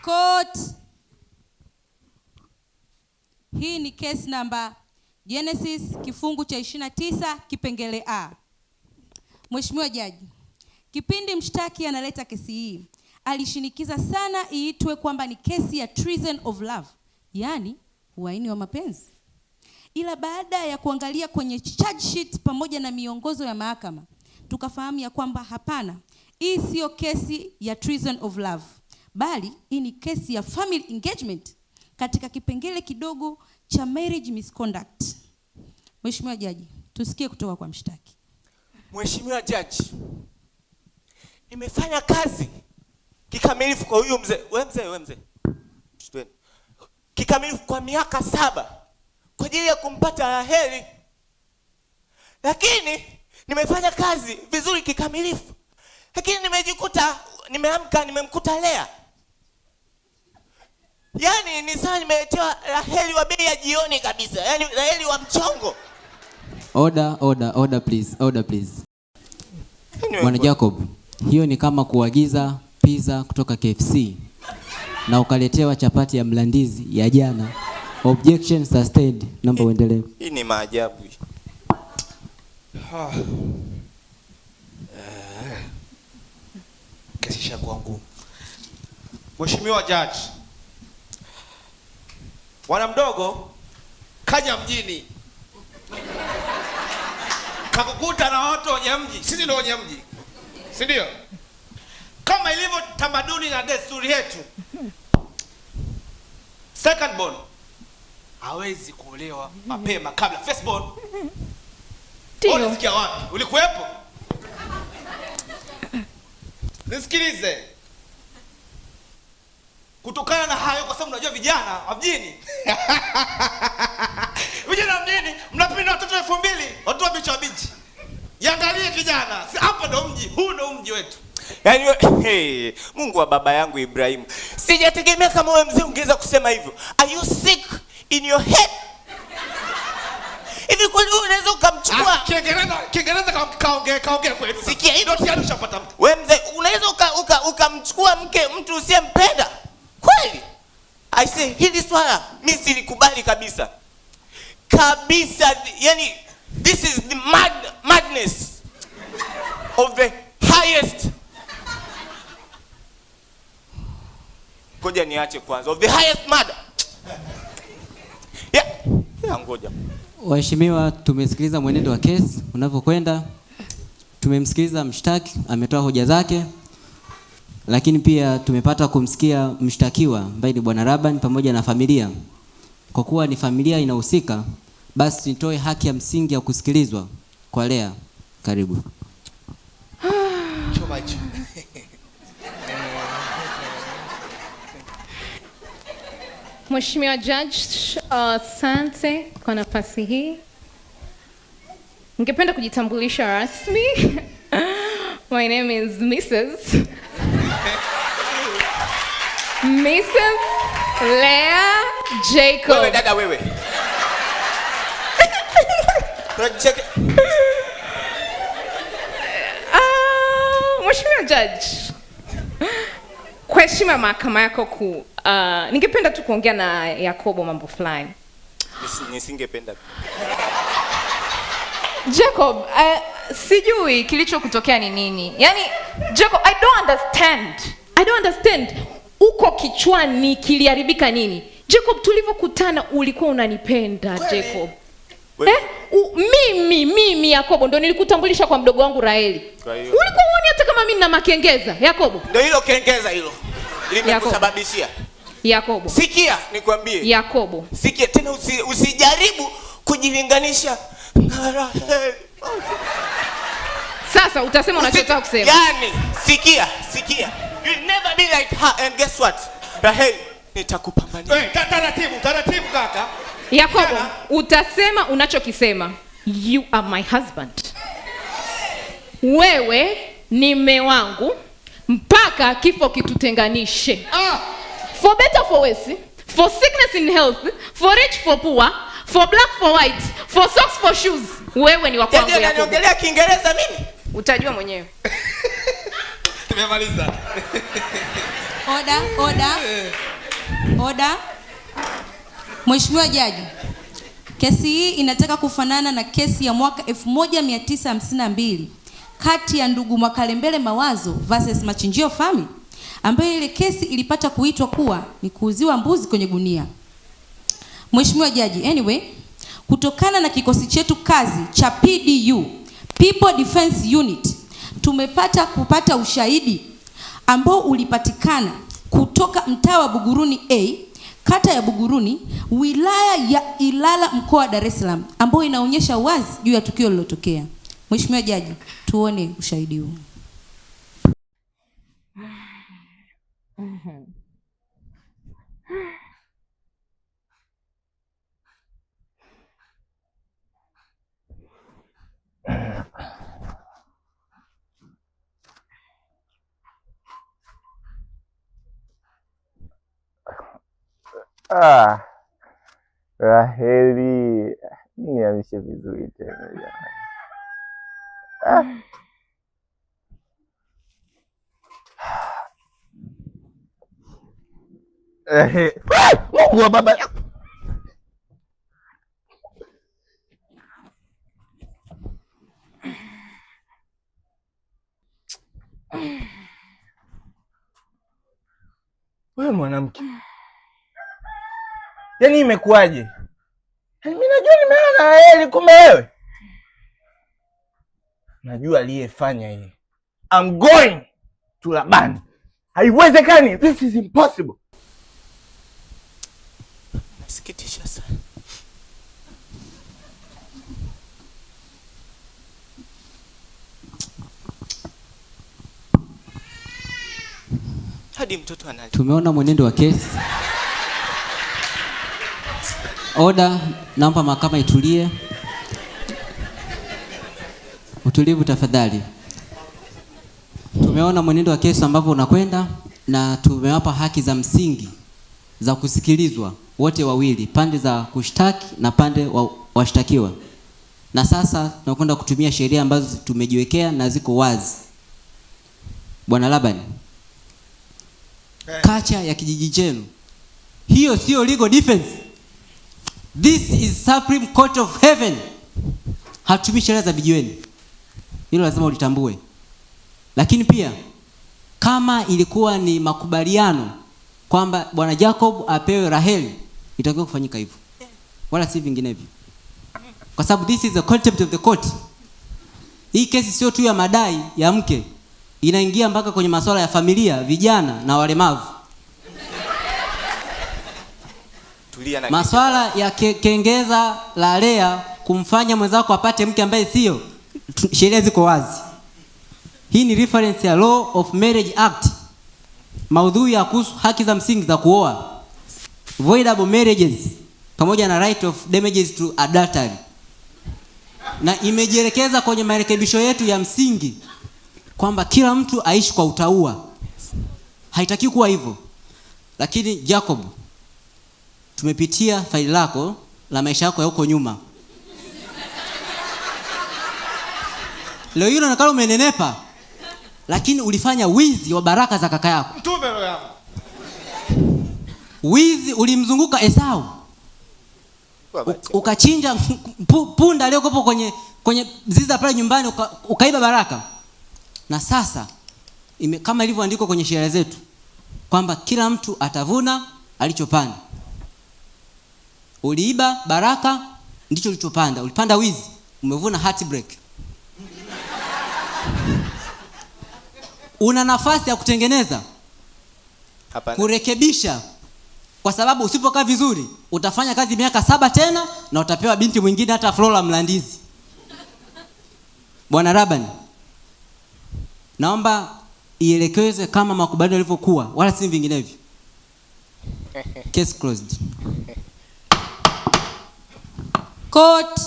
Court. Hii ni case number Genesis kifungu cha 29 kipengele A. Mheshimiwa Jaji, kipindi mshtaki analeta kesi hii, alishinikiza sana iitwe kwamba ni kesi ya treason of love, yani uhaini wa mapenzi. Ila baada ya kuangalia kwenye charge sheet pamoja na miongozo ya mahakama, tukafahamu ya kwamba hapana, hii sio kesi ya treason of love, bali hii ni kesi ya family engagement katika kipengele kidogo cha marriage misconduct. Mheshimiwa Jaji, tusikie kutoka kwa mshtaki. Mheshimiwa Jaji, nimefanya kazi kikamilifu kwa huyu mzee. Wewe mzee. Kikamilifu kwa miaka 7 kwa ajili ya kumpata Raheli. Lakini nimefanya kazi vizuri kikamilifu. Lakini nimejikuta nimeamka nimemkuta Lea. Yaani ni sawa nimeletewa Raheli wa bei ya jioni kabisa. Yaani Raheli wa mchongo. Order please. Bwana Jacob, hiyo ni kama kuagiza pizza kutoka KFC na ukaletewa chapati ya mlandizi ya jana. Objection sustained. Naomba uendelee. Hii ni maajabu. Kesi shakuwa ngumu. Mheshimiwa Jaji, bwana mdogo kaja mjini, kakukuta na watu wenye mji. Sisi ndio wenye mji, si ndio? Kama ilivyo tamaduni na desturi yetu, second born hawezi kuolewa mapema kabla first born. Unasikia wapi? Ulikuwepo? Nisikilize. Kutokana na hayo, kwa sababu unajua vijana wa mjini vijana mjini mnapenda watoto 2000, watu wa bichi wa bichi. Yangalie kijana, hapa ndo mji, huu ndo mji wetu. Yaani Mungu wa baba yangu Ibrahim, sijategemea kama wewe mzee ungeweza kusema hivyo. Are you sick in your head? Hivi kweli unaweza ukamchukua Kiingereza kaongea kweli. Sikia hilo tayari ushapata mtu. Wewe mzee unaweza ukamchukua mtu usiyempenda? Kweli? I say hili swala mimi silikubali kabisa. Yani this is the madness of the highest. Ngoja niache kwanza. Of the highest murder. Ngoja. Waheshimiwa, tumesikiliza mwenendo wa kesi unavyokwenda. Tumemsikiliza mshtaki, ametoa hoja zake. Lakini pia tumepata kumsikia mshtakiwa ambaye ni Bwana Raban pamoja na familia. Kwa kuwa ni familia inahusika, basi nitoe haki ya msingi ya kusikilizwa kwa Lea. Karibu. Mheshimiwa Judge, asante kwa nafasi hii. Ningependa kujitambulisha rasmi. My name is Mrs. Lea Jacob. Wewe dada wewe. Mheshimiwa Judge, kwa heshima ya mahakama yako kuu, ningependa tu kuongea na Yakobo mambo fulani. Nisingependa. Jacob, sijui kilichokutokea ni nini. Yaani Jacob, I don't understand. Uko kichwani kiliharibika nini? Jacob, tulivyokutana ulikuwa unanipenda Jacob. Mimi Yakobo ndo nilikutambulisha kwa mdogo wangu Raheli. Ulikuwa uone hata kama mimi nina makengeza, Yakobo? Ndio hilo kengeza hilo. Limekusababishia. Yakobo. Sikia nikwambie. Yakobo. Sikia tena usijaribu kujilinganisha na Raheli. Sasa utasema unachotaka kusema. Yaani, sikia. You never be like her, and guess what? Raheli, nitakupambania. Taratibu kaka. Yakobo, utasema unachokisema. You are my husband. Wewe ni mume wangu mpaka kifo kitutenganishe. For better for worse, for sickness in health, for rich for poor, for black for white, for socks for shoes. Wewe ni wa kwangu Yakobo. Unaniongelea Kiingereza mimi? Utajua mwenyewe. Tumemaliza. Oda. Mheshimiwa Jaji, kesi hii inataka kufanana na kesi ya mwaka 1952 kati ya ndugu Mwakalembele Mawazo versus Machinjio Family, ambayo ile kesi ilipata kuitwa kuwa ni kuuziwa mbuzi kwenye gunia. Mheshimiwa Jaji, anyway, kutokana na kikosi chetu kazi cha PDU, People Defense Unit, kupata ushahidi ambao ulipatikana kutoka mtaa wa Buguruni A, kata ya Buguruni, wilaya ya Ilala, mkoa wa Dar es Salaam, ambao inaonyesha wazi juu ya tukio lililotokea. Mheshimiwa Jaji, tuone ushahidi huu. Raheli, niamshe vizuri tena jamani. Mungu baba. Wewe mwanamke, yaani imekuwaje? Mimi najua nimeona na yeye, kumbe wewe. Najua aliyefanya hii. I'm going to Laban. Haiwezekani. This is impossible. Nasikitisha sana. Hadi mtoto analia. Tumeona mwenendo wa kesi. Oda, naomba mahakama itulie. Utulivu tafadhali. Tumeona mwenendo wa kesi ambavyo unakwenda na tumewapa haki za msingi za kusikilizwa wote wawili, pande za kushtaki na pande wa washtakiwa. Na sasa tunakwenda kutumia sheria ambazo tumejiwekea na ziko wazi. Bwana Laban, kacha ya kijiji chenu, hiyo sio legal defense. This is Supreme Court of Heaven. Hatumii sheria za vijiweni. Hilo lazima ulitambue. Lakini pia kama ilikuwa ni makubaliano kwamba Bwana Jacob apewe Raheli, itakiwa kufanyika hivyo, wala si vinginevyo, kwa sababu this is a contempt of the court. Hii kesi sio tu ya madai ya mke, inaingia mpaka kwenye masuala ya familia, vijana na walemavu. Masuala ya kengeza la lea kumfanya mwenzako apate mke ambaye sio, sheria ziko wazi. Hii ni reference ya Law of Marriage Act. Maudhui ya kuhusu haki za msingi za kuoa, voidable marriages, pamoja na right of damages to adultery. Na imejielekeza kwenye marekebisho yetu ya msingi kwamba kila mtu aishi kwa utaua. Haitaki kuwa hivyo. Lakini Jacob, tumepitia faili lako la maisha yako ya huko nyuma. Leo hilo nakala umenenepa, lakini ulifanya wizi wa baraka za kaka yako. Mtume roho yangu. Wizi ulimzunguka Esau. Ukachinja punda aliyokuwa kwenye zizi pale nyumbani, ukaiba baraka. Na sasa kama ilivyoandikwa kwenye sheria zetu kwamba kila mtu atavuna alichopanda. Uliiba baraka, ndicho ulichopanda. Ulipanda wizi, umevuna heartbreak. Una nafasi ya kutengeneza, kurekebisha, kwa sababu usipokaa vizuri utafanya kazi miaka 7 tena na utapewa binti mwingine, hata Flora Mlandizi. Bwana Laban, naomba ielekezwe kama makubaliano yalivyokuwa, wala si vinginevyo. Case closed. Court